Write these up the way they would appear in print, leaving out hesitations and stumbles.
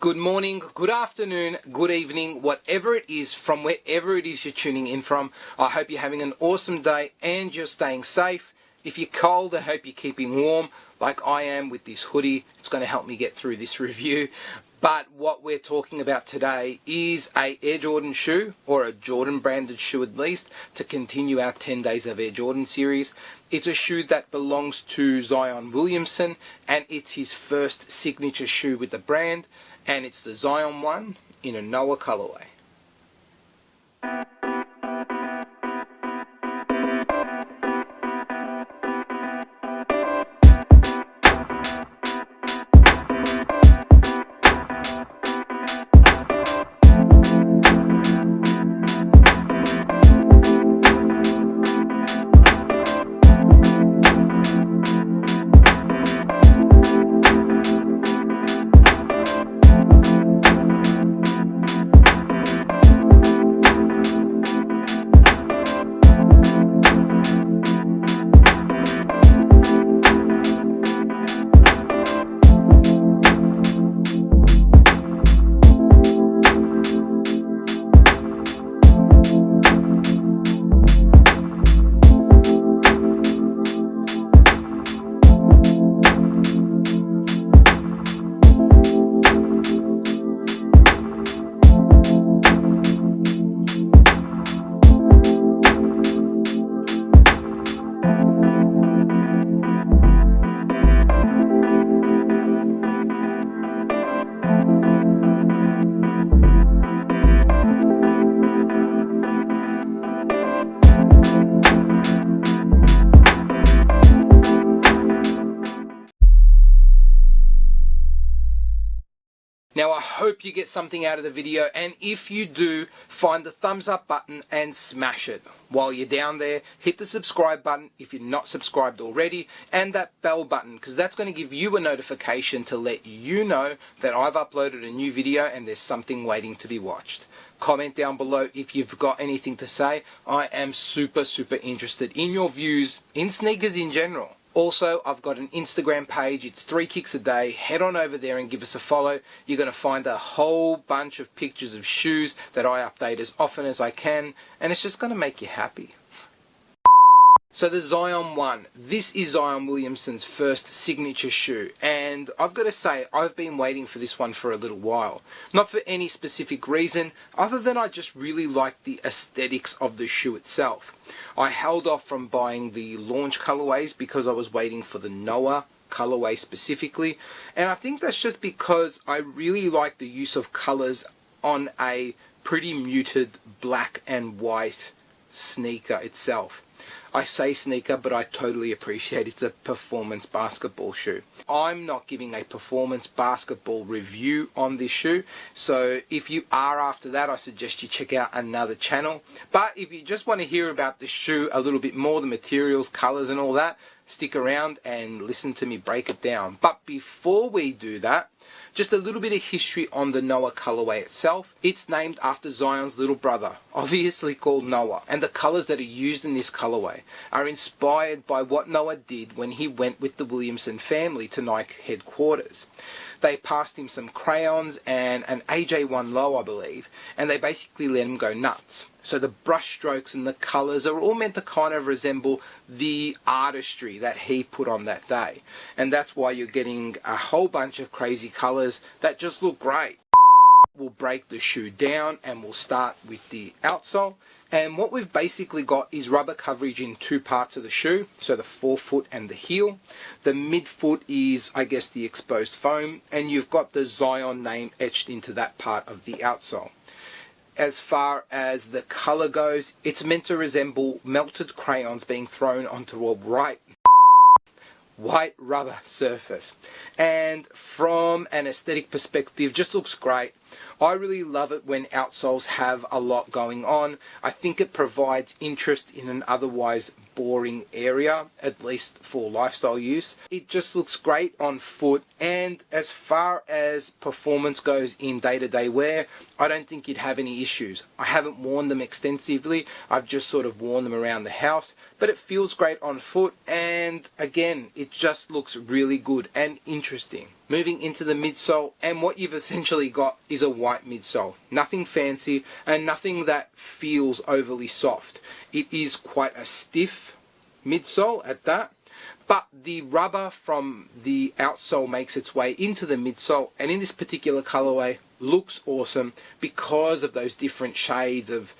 Good morning, good afternoon, good evening, whatever it is from wherever it is you're tuning in from. I hope you're having an awesome day and you're staying safe. If you're cold, I hope you're keeping warm like I am with this hoodie. It's going to help me get through this review. But what we're talking about today is a Air Jordan shoe, or a Jordan branded shoe at least, to continue our 10 Days of Air Jordan series. It's a shoe that belongs to Zion Williamson, and it's his first signature shoe with the brand, and it's the Zion 1 in a Noah colorway. Now I hope you get something out of the video, and if you do, find the thumbs up button and smash it. While you're down there, hit the subscribe button if you're not subscribed already, and that bell button, because that's going to give you a notification to let you know that I've uploaded a new video and there's something waiting to be watched. Comment down below if you've got anything to say. I am super interested in your views in sneakers in general. Also, I've got an Instagram page. It's 3 Kicks a Day. Head on over there and give us a follow. You're going to find a whole bunch of pictures of shoes that I update as often as I can, and it's just going to make you happy. So the Zion 1, this is Zion Williamson's first signature shoe, and I've got to say, I've been waiting for this one for a little while. Not for any specific reason, other than I just really like the aesthetics of the shoe itself. I held off from buying the launch colorways because I was waiting for the Noah colorway specifically, and I think that's just because I really like the use of colors on a pretty muted black and white sneaker itself. I say sneaker, but I totally appreciate it's a performance basketball shoe. I'm not giving a performance basketball review on this shoe, so if you are after that, I suggest you check out another channel. But if you just want to hear about the shoe a little bit more, the materials, colors and all that, stick around and listen to me break it down. But before we do that, just a little bit of history on the Noah colorway itself. It's named after Zion's little brother, obviously called Noah, and the colors that are used in this colorway are inspired by what Noah did when he went with the Williamson family to Nike headquarters. They passed him some crayons and an AJ1 low, I believe, and they basically let him go nuts. So the brush strokes and the colors are all meant to kind of resemble the artistry that he put on that day. And that's why you're getting a whole bunch of crazy colors that just look great. We'll break the shoe down and we'll start with the outsole. And what we've basically got is rubber coverage in 2 parts of the shoe, so the forefoot and the heel. The midfoot is, I guess, the exposed foam, and you've got the Zion name etched into that part of the outsole. As far as the color goes, it's meant to resemble melted crayons being thrown onto a white rubber surface, and from an aesthetic perspective, just looks great. I really love it when outsoles have a lot going on. I think it provides interest in an otherwise boring area, at least for lifestyle use. It just looks great on foot, and as far as performance goes in day-to-day wear, I don't think you'd have any issues. I haven't worn them extensively, I've just sort of worn them around the house, but it feels great on foot, and again, it just looks really good and interesting. Moving into the midsole, and what you've essentially got is a white midsole. Nothing fancy and nothing that feels overly soft. It is quite a stiff midsole at that, but the rubber from the outsole makes its way into the midsole, and in this particular colorway looks awesome because of those different shades of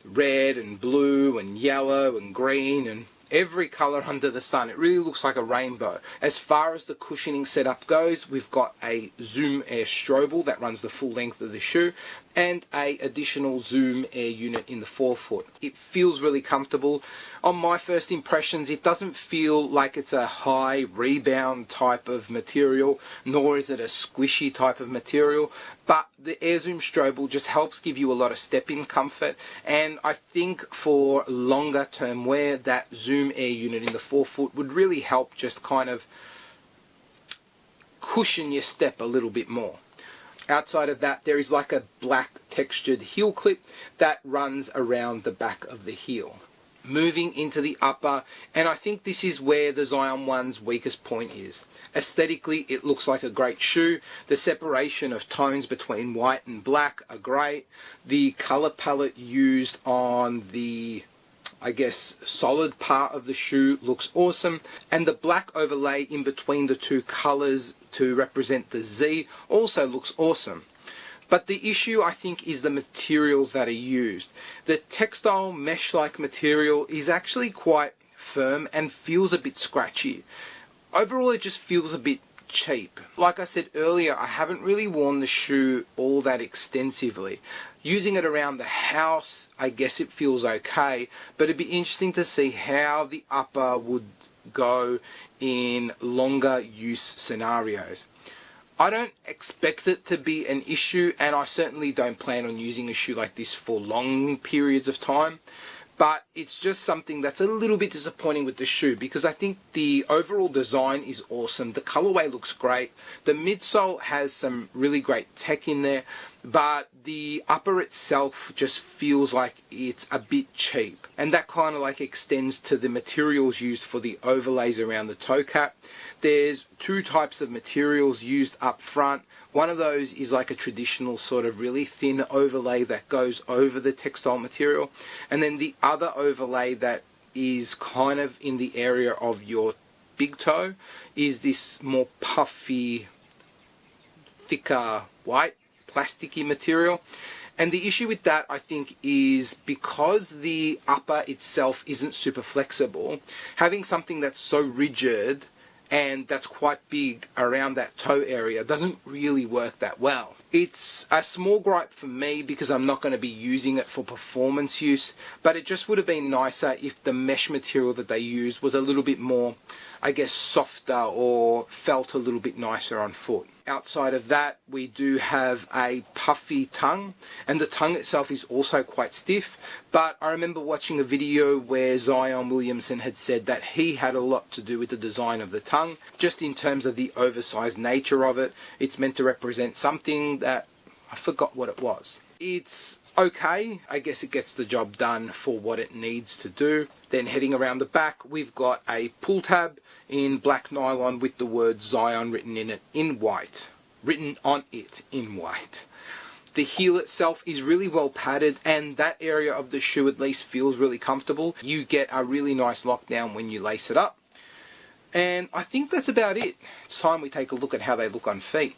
red and blue and yellow and green and every color under the sun. It really looks like a rainbow. As far as the cushioning setup goes, we've got a Zoom Air Strobel that runs the full length of the shoe and a additional Zoom Air unit in the forefoot. It feels really comfortable. On my first impressions, it doesn't feel like it's a high rebound type of material, nor is it a squishy type of material, but the Air Zoom Strobel just helps give you a lot of step-in comfort, and I think for longer term wear, that Zoom Air unit in the forefoot would really help just kind of cushion your step a little bit more. Outside of that, there is like a black textured heel clip that runs around the back of the heel. Moving into the upper, and I think this is where the Zion 1's weakest point is. Aesthetically, it looks like a great shoe. The separation of tones between white and black are great. The color palette used on the, I guess, solid part of the shoe looks awesome, and the black overlay in between the two colors to represent the Z also looks awesome. But the issue, I think, is the materials that are used. The textile mesh-like material is actually quite firm and feels a bit scratchy. Overall, it just feels a bit cheap. Like I said earlier, I haven't really worn the shoe all that extensively. Using it around the house, I guess it feels okay, but it'd be interesting to see how the upper would go in longer use scenarios. I don't expect it to be an issue, and I certainly don't plan on using a shoe like this for long periods of time, but it's just something that's a little bit disappointing with the shoe, because I think the overall design is awesome. The colorway looks great. The midsole has some really great tech in there, but the upper itself just feels like it's a bit cheap, and that kind of like extends to the materials used for the overlays around the toe cap. There's two types of materials used up front. One of those is like a traditional sort of really thin overlay that goes over the textile material, and then the other overlay that is kind of in the area of your big toe is this more puffy, thicker white plasticky material. And the issue with that, I think, is because the upper itself isn't super flexible, having something that's so rigid and that's quite big around that toe area doesn't really work that well. It's a small gripe for me because I'm not going to be using it for performance use, but it just would have been nicer if the mesh material that they used was a little bit more, I guess, softer or felt a little bit nicer on foot. Outside of that, we do have a puffy tongue, and the tongue itself is also quite stiff, but I remember watching a video where Zion Williamson had said that he had a lot to do with the design of the tongue, just in terms of the oversized nature of it. It's meant to represent something that I forgot what it was. It's okay. I guess it gets the job done for what it needs to do. Then heading around the back, we've got a pull tab in black nylon with the word Zion written on it in white. The heel itself is really well padded, and that area of the shoe at least feels really comfortable. You get a really nice lockdown when you lace it up. And I think that's about it. It's time we take a look at how they look on feet.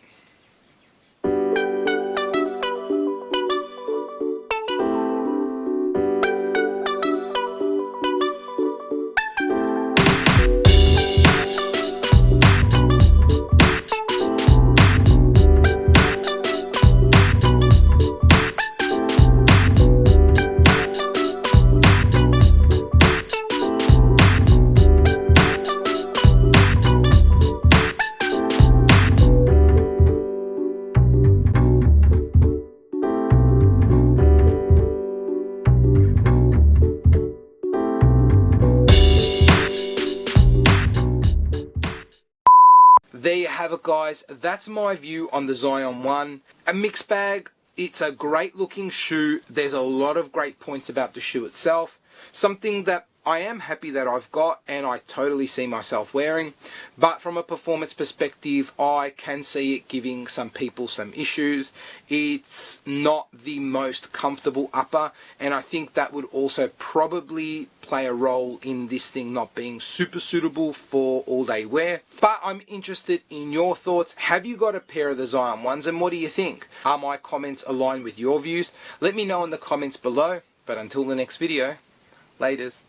There you have it, guys. That's my view on the Zion 1. A mixed bag. It's a great looking shoe. There's a lot of great points about the shoe itself. Something that I am happy that I've got, and I totally see myself wearing, but from a performance perspective, I can see it giving some people some issues. It's not the most comfortable upper, and I think that would also probably play a role in this thing not being super suitable for all day wear. But I'm interested in your thoughts. Have you got a pair of the Zion ones, and what do you think? Are my comments aligned with your views? Let me know in the comments below, but until the next video, laters.